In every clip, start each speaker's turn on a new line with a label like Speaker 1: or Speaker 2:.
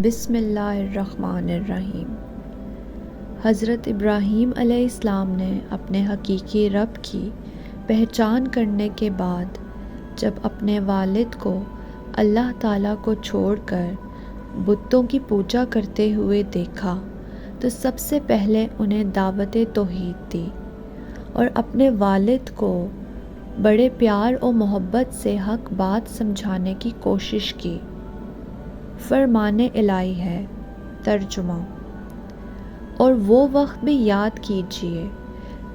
Speaker 1: بسم اللہ الرحمن الرحیم۔ حضرت ابراہیم علیہ السلام نے اپنے حقیقی رب کی پہچان کرنے کے بعد جب اپنے والد کو اللہ تعالیٰ کو چھوڑ کر بتوں کی پوجا کرتے ہوئے دیکھا تو سب سے پہلے انہیں دعوت توحید دی اور اپنے والد کو بڑے پیار و محبت سے حق بات سمجھانے کی کوشش کی۔ فرمان الہی ہے۔ ترجمہ۔ اور وہ وقت بھی یاد کیجیے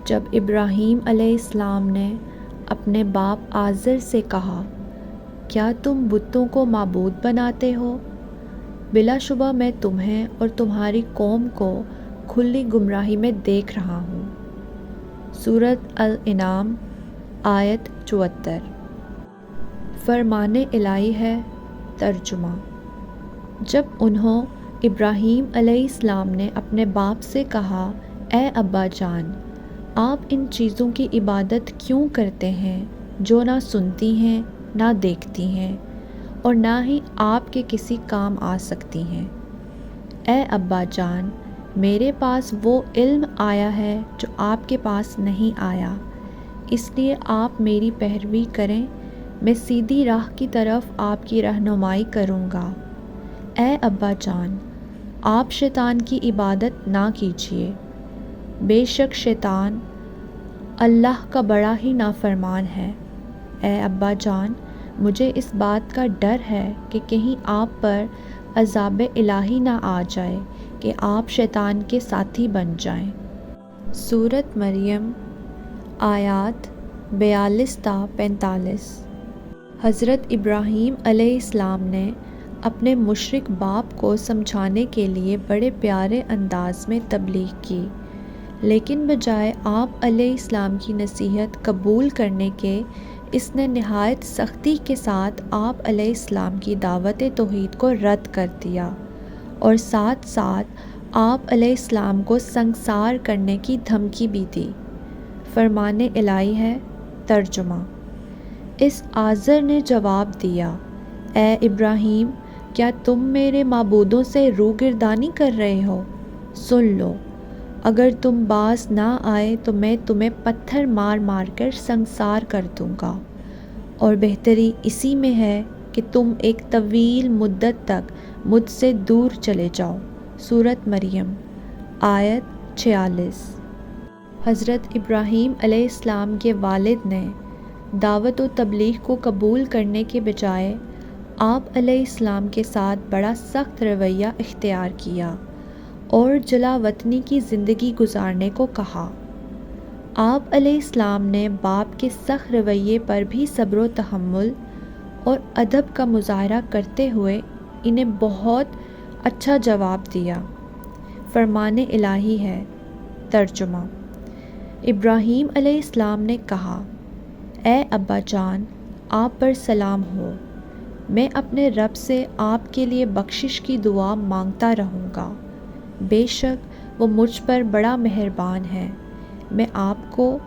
Speaker 1: جب ابراہیم علیہ السلام نے اپنے باپ آزر سے کہا، کیا تم بتوں کو معبود بناتے ہو؟ بلا شبہ میں تمہیں اور تمہاری قوم کو کھلی گمراہی میں دیکھ رہا ہوں۔ سورۃ الانعام آیت 74۔ فرمان الہی ہے۔ ترجمہ۔ جب انہوں ابراہیم علیہ السلام نے اپنے باپ سے کہا، اے ابا جان، آپ ان چیزوں کی عبادت کیوں کرتے ہیں جو نہ سنتی ہیں نہ دیکھتی ہیں اور نہ ہی آپ کے کسی کام آ سکتی ہیں؟ اے ابا جان، میرے پاس وہ علم آیا ہے جو آپ کے پاس نہیں آیا، اس لیے آپ میری پیروی کریں، میں سیدھی راہ کی طرف آپ کی رہنمائی کروں گا۔ اے ابا جان، آپ شیطان کی عبادت نہ کیجیے، بے شک شیطان اللہ کا بڑا ہی نافرمان ہے۔ اے ابا جان، مجھے اس بات کا ڈر ہے کہ کہیں آپ پر عذاب الہی نہ آ جائے کہ آپ شیطان کے ساتھی بن جائیں۔ سورۃ مریم آیات 42 تا 45۔ حضرت ابراہیم علیہ السلام نے اپنے مشرک باپ کو سمجھانے کے لیے بڑے پیارے انداز میں تبلیغ کی، لیکن بجائے آپ علیہ السلام کی نصیحت قبول کرنے کے، اس نے نہایت سختی کے ساتھ آپ علیہ السلام کی دعوت توحید کو رد کر دیا اور ساتھ ساتھ آپ علیہ السلام کو سنگسار کرنے کی دھمکی بھی دی۔ فرمان الہی ہے۔ ترجمہ۔ اس آزر نے جواب دیا، اے ابراہیم، کیا تم میرے معبودوں سے روگردانی کر رہے ہو؟ سن لو، اگر تم باز نہ آئے تو میں تمہیں پتھر مار مار کر سنگسار کر دوں گا، اور بہتری اسی میں ہے کہ تم ایک طویل مدت تک مجھ سے دور چلے جاؤ۔ سورۃ مریم آیت 46۔ حضرت ابراہیم علیہ السلام کے والد نے دعوت و تبلیغ کو قبول کرنے کے بجائے آپ علیہ السلام کے ساتھ بڑا سخت رویہ اختیار کیا اور جلا وطنی کی زندگی گزارنے کو کہا۔ آپ علیہ السلام نے باپ کے سخت رویے پر بھی صبر و تحمل اور ادب کا مظاہرہ کرتے ہوئے انہیں بہت اچھا جواب دیا۔ فرمان الہی ہے۔ ترجمہ۔ ابراہیم علیہ السلام نے کہا، اے ابا جان، آپ پر سلام ہو، میں اپنے رب سے آپ کے لیے بخشش کی دعا مانگتا رہوں گا، بے شک وہ مجھ پر بڑا مہربان ہے۔ میں آپ کو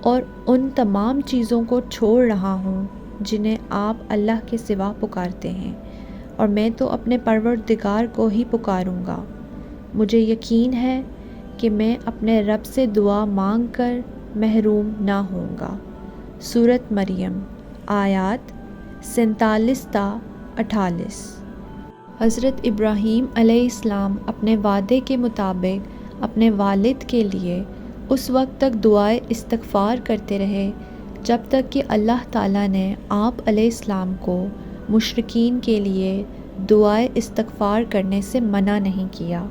Speaker 1: اور ان تمام چیزوں کو چھوڑ رہا ہوں جنہیں آپ اللہ کے سوا پکارتے ہیں، اور میں تو اپنے پروردگار کو ہی پکاروں گا۔ مجھے یقین ہے کہ میں اپنے رب سے دعا مانگ کر محروم نہ ہوں گا۔ سورۃ مریم آیات 47 تا 48۔ حضرت ابراہیم علیہ السلام اپنے وعدے کے مطابق اپنے والد کے لیے اس وقت تک دعائے استغفار کرتے رہے جب تک کہ اللہ تعالیٰ نے آپ علیہ السلام کو مشرکین کے لیے دعائے استغفار کرنے سے منع نہیں کیا۔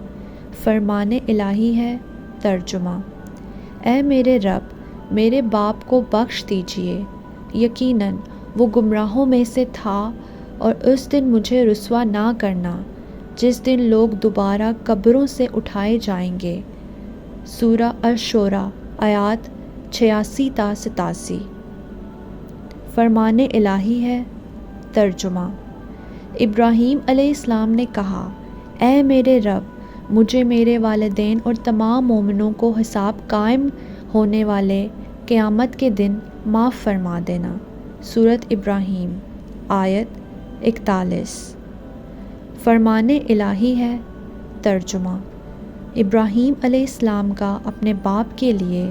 Speaker 1: فرمان الہی ہے۔ ترجمہ۔ اے میرے رب، میرے باپ کو بخش دیجیے، یقیناً وہ گمراہوں میں سے تھا، اور اس دن مجھے رسوا نہ کرنا جس دن لوگ دوبارہ قبروں سے اٹھائے جائیں گے۔ سورہ الشورى آیات 86 تا 87۔ فرمان الہی ہے۔ ترجمہ۔ ابراہیم علیہ السلام نے کہا، اے میرے رب، مجھے، میرے والدین اور تمام مومنوں کو حساب قائم ہونے والے قیامت کے دن معاف فرما دینا۔ سورۃ ابراہیم آیت 41۔ فرمان الہی ہے۔ ترجمہ: ابراہیم علیہ السلام کا اپنے باپ کے لیے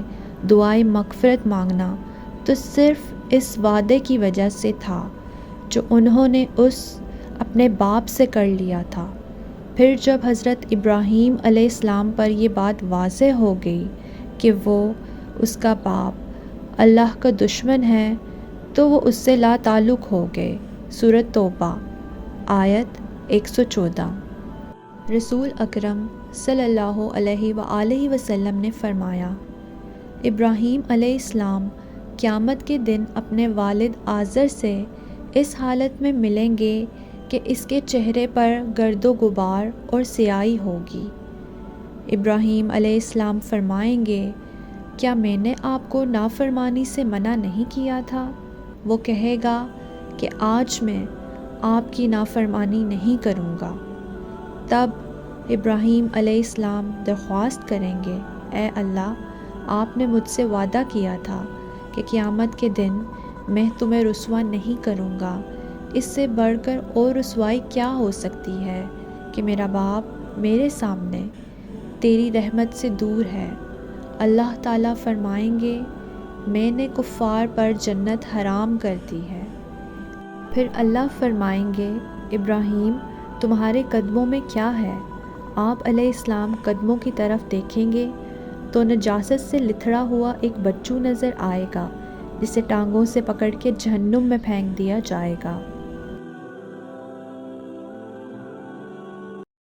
Speaker 1: دعائے مغفرت مانگنا تو صرف اس وعدے کی وجہ سے تھا جو انہوں نے اپنے باپ سے کر لیا تھا۔ پھر جب حضرت ابراہیم علیہ السلام پر یہ بات واضح ہو گئی کہ وہ اس کا باپ اللہ کا دشمن ہے تو وہ اس سے لا تعلق ہو گئے۔ سورۃ توبہ آیت 114۔ رسول اکرم صلی اللہ علیہ وآلہ وسلم نے فرمایا، ابراہیم علیہ السلام قیامت کے دن اپنے والد آزر سے اس حالت میں ملیں گے کہ اس کے چہرے پر گرد و غبار اور سیاہی ہوگی۔ ابراہیم علیہ السلام فرمائیں گے، کیا میں نے آپ کو نافرمانی سے منع نہیں کیا تھا؟ وہ کہے گا کہ آج میں آپ کی نافرمانی نہیں کروں گا۔ تب ابراہیم علیہ السلام درخواست کریں گے، اے اللہ، آپ نے مجھ سے وعدہ کیا تھا کہ قیامت کے دن میں تمہیں رسوا نہیں کروں گا۔ اس سے بڑھ کر اور رسوائی کیا ہو سکتی ہے کہ میرا باپ میرے سامنے تیری رحمت سے دور ہے۔ اللہ تعالیٰ فرمائیں گے، میں نے کفار پر جنت حرام کر دی ہے۔ پھر اللہ فرمائیں گے، ابراہیم تمہارے قدموں میں کیا ہے؟ آپ علیہ السلام قدموں کی طرف دیکھیں گے تو نجاست سے لتھڑا ہوا ایک بچو نظر آئے گا جسے ٹانگوں سے پکڑ کے جہنم میں پھینک دیا جائے گا۔